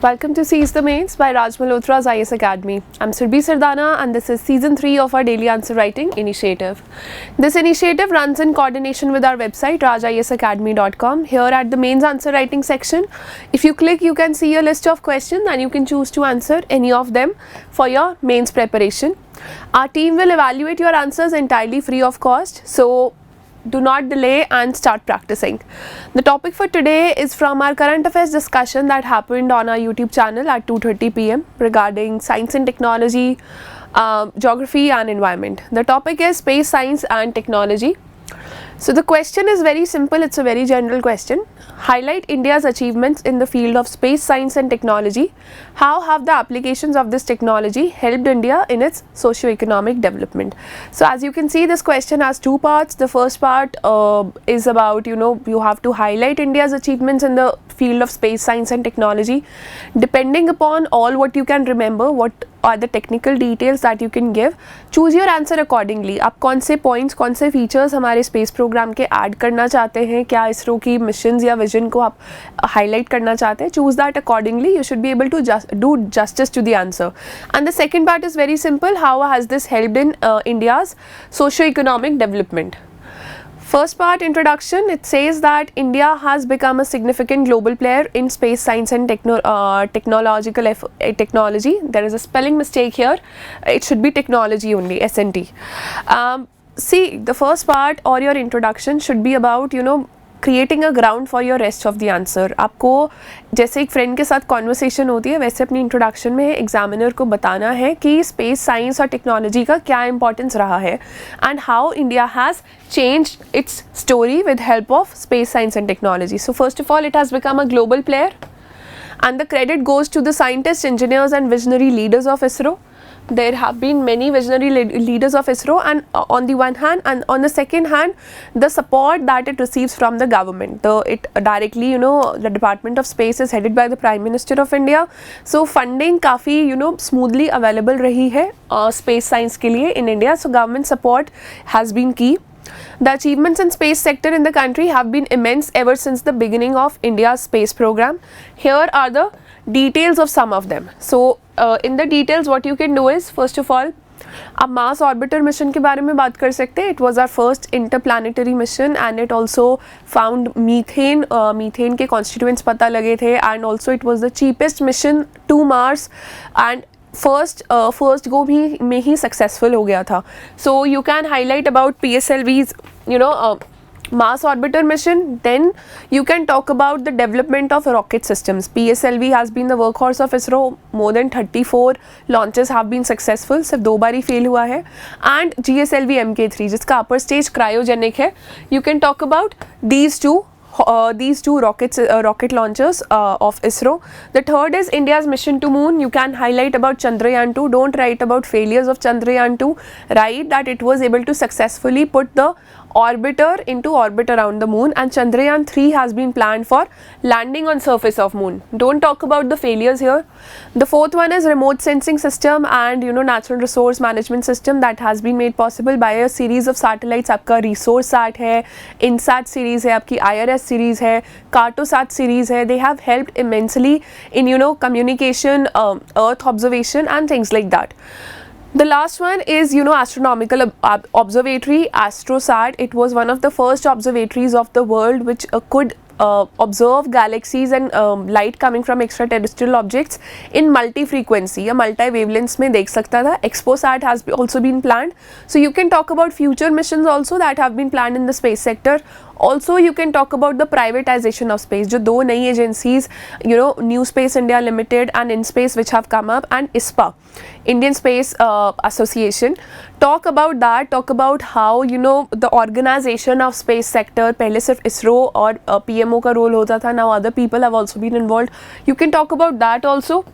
Welcome to Seize the Mains by Malhotra's IS Academy. I'm Surbhi Sardana and this is Season 3 of our Daily Answer Writing Initiative. This initiative runs in coordination with our website rajisacademy.com. Here at the Mains Answer Writing section, if you click, you can see a list of questions and you can choose to answer any of them for your mains preparation. Our team will evaluate your answers entirely free of cost, so do not delay and start practicing. The topic for today is from our current affairs discussion that happened on our YouTube channel at 2:30 p.m. regarding science and technology, geography and environment. The topic is space science and technology. So the question is very simple, it's a very general question. Highlight India's achievements in the field of space science and technology. How have the applications of this technology helped India in its socio-economic development? So as you can see, this question has two parts. The first part is about, you have to highlight India's achievements in the field of space science and technology. Depending upon all what you can remember, what are the technical details that you can give, choose your answer accordingly. आप कौन से points, कौन से features हमारे space program के add करना चाहते हैं, क्या इसरो की missions या vision को आप highlight करना चाहते हैं, choose that accordingly. You should be able to do justice to the answer. And the second part is very simple. How has this helped in India's socio-economic development? First part, introduction, it says that India has become a significant global player in space science and technology. There is a spelling mistake here. It should be technology only, SNT. See, the first part or your introduction should be about, creating a ground for your rest of the answer. आपको जैसे एक friend के साथ conversation होती है, वैसे अपनी introduction में एग्जामिनर को बताना है कि स्पेस साइंस और टेक्नोलॉजी का क्या इंपॉर्टेंस रहा है and how India has changed it's story with help of space science and technology. So first of all, it has become a global player and the credit goes to the scientists, engineers and visionary leaders of ISRO. There have been many visionary leaders of ISRO, and on the one hand, and on the second hand, the support that it receives from the government. It directly, the Department of Space is headed by the Prime Minister of India. So funding काफ़ी smoothly available रही है space science के लिए in India. So government support has been key. The achievements in space sector in the country have been immense ever since the beginning of India's space program. Here are the details of some of them. So in the details, what you can do is, first of all, अब Mars orbiter mission के बारे में बात कर सकते हैं. It was our first interplanetary mission and it also found methane के constituents पता लगे थे, and also it was the cheapest mission to Mars and first go भी में ही सक्सेसफुल हो गया था. So you can highlight about PSLV's Mars Orbiter mission. Then you can talk about the development of rocket systems. PSLV has been the workhorse of ISRO. More than 34 launches have been successful. सिर्फ 2 बार ही fail हुआ है. And GSLV MK3 जिसका upper stage cryogenic है. You can talk about these two rocket launchers of ISRO. The third is India's mission to moon. You can highlight about Chandrayaan 2. Don't write about failures of Chandrayaan 2. Write that it was able to successfully put the orbiter into orbit around the moon, and Chandrayaan 3 has been planned for landing on surface of moon. Don't talk about the failures here. The fourth one is remote sensing system and natural resource management system that has been made possible by a series of satellites. आपका resource sat है, INSAT series है, आपकी IRS series है, Cartosat series है. They have helped immensely in communication, earth observation and things like that. The last one is astronomical observatory, AstroSat. It was one of the first observatories of the world which could observe galaxies and light coming from extraterrestrial objects in multi-frequency या multi-wavelengths में देख सकता था. ExpoSat has also been planned. So you can talk about future missions also that have been planned in the space sector. Also you can talk about the privatization of space. जो 2 नई agencies, New Space India Limited and InSpace which have come up, and ISPA, Indian Space Association. Talk about that. Talk about how the organization of space sector. पहले सिर्फ ISRO और PMO का role होता था. Now other people have also been involved. You can talk about that also.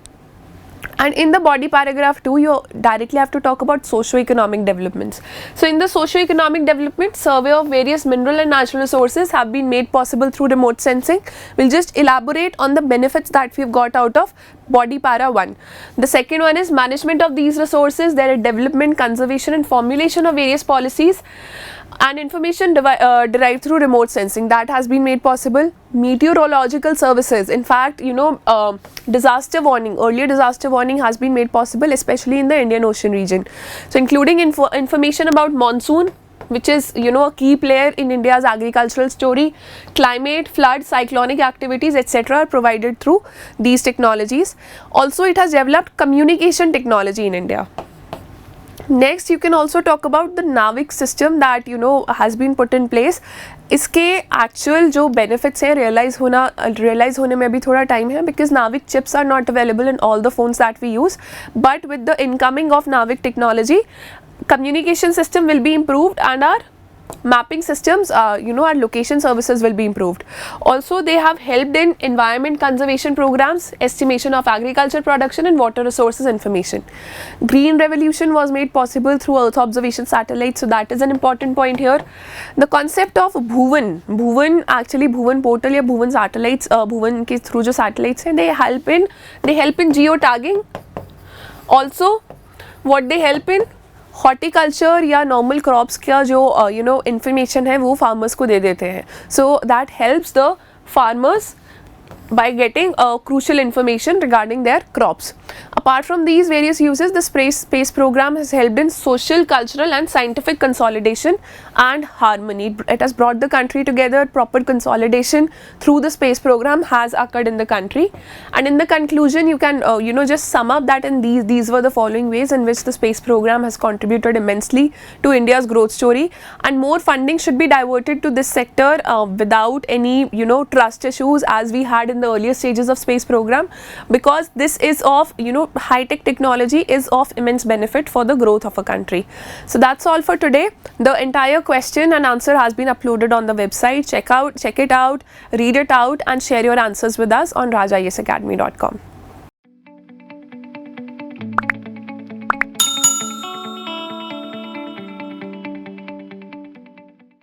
And in the body paragraph 2, you directly have to talk about socio-economic developments. So in the socio-economic development, survey of various mineral and natural resources have been made possible through remote sensing. We'll just elaborate on the benefits that we've got out of body para 1. The second one is management of these resources. There are development, conservation and formulation of various policies. and information derived through remote sensing, that has been made possible. Meteorological services, in fact, disaster warning, earlier disaster warning has been made possible, especially in the Indian Ocean region. So including information about monsoon, which is a key player in India's agricultural story, climate, flood, cyclonic activities, etc. are provided through these technologies. Also, it has developed communication technology in India. Next, you can also talk about the NAVIC system that has been put in place. इसके actual जो benefits हैं realize होने में भी थोड़ा time है, because NAVIC chips are not available in all the phones that we use, but with the incoming of NAVIC technology, communication system will be improved and our mapping systems, our location services will be improved. Also, they have helped in environment conservation programs, estimation of agriculture production and water resources information. Green revolution was made possible through Earth observation satellites, so that is an important point here. The concept of Bhuvan actually Bhuvan portal या Bhuvan satellites, Bhuvan के through जो satellites हैं, they help in geotagging. Also, what they help in, horticulture या normal crops का जो information है वो farmers को दे देते हैं. So that helps the farmers by getting crucial information regarding their crops. Apart from these various uses, the space program has helped in social, cultural and scientific consolidation and harmony. It has brought the country together. Proper consolidation through the space program has occurred in the country. And in the conclusion, you can just sum up that in these were the following ways in which the space program has contributed immensely to India's growth story, and more funding should be diverted to this sector without any trust issues as we had in the earlier stages of space program, because this is of high tech technology is of immense benefit for the growth of a country. So that's all for today. The entire question and answer has been uploaded on the website. Check it out, read it out and share your answers with us on rajayesacademy.com.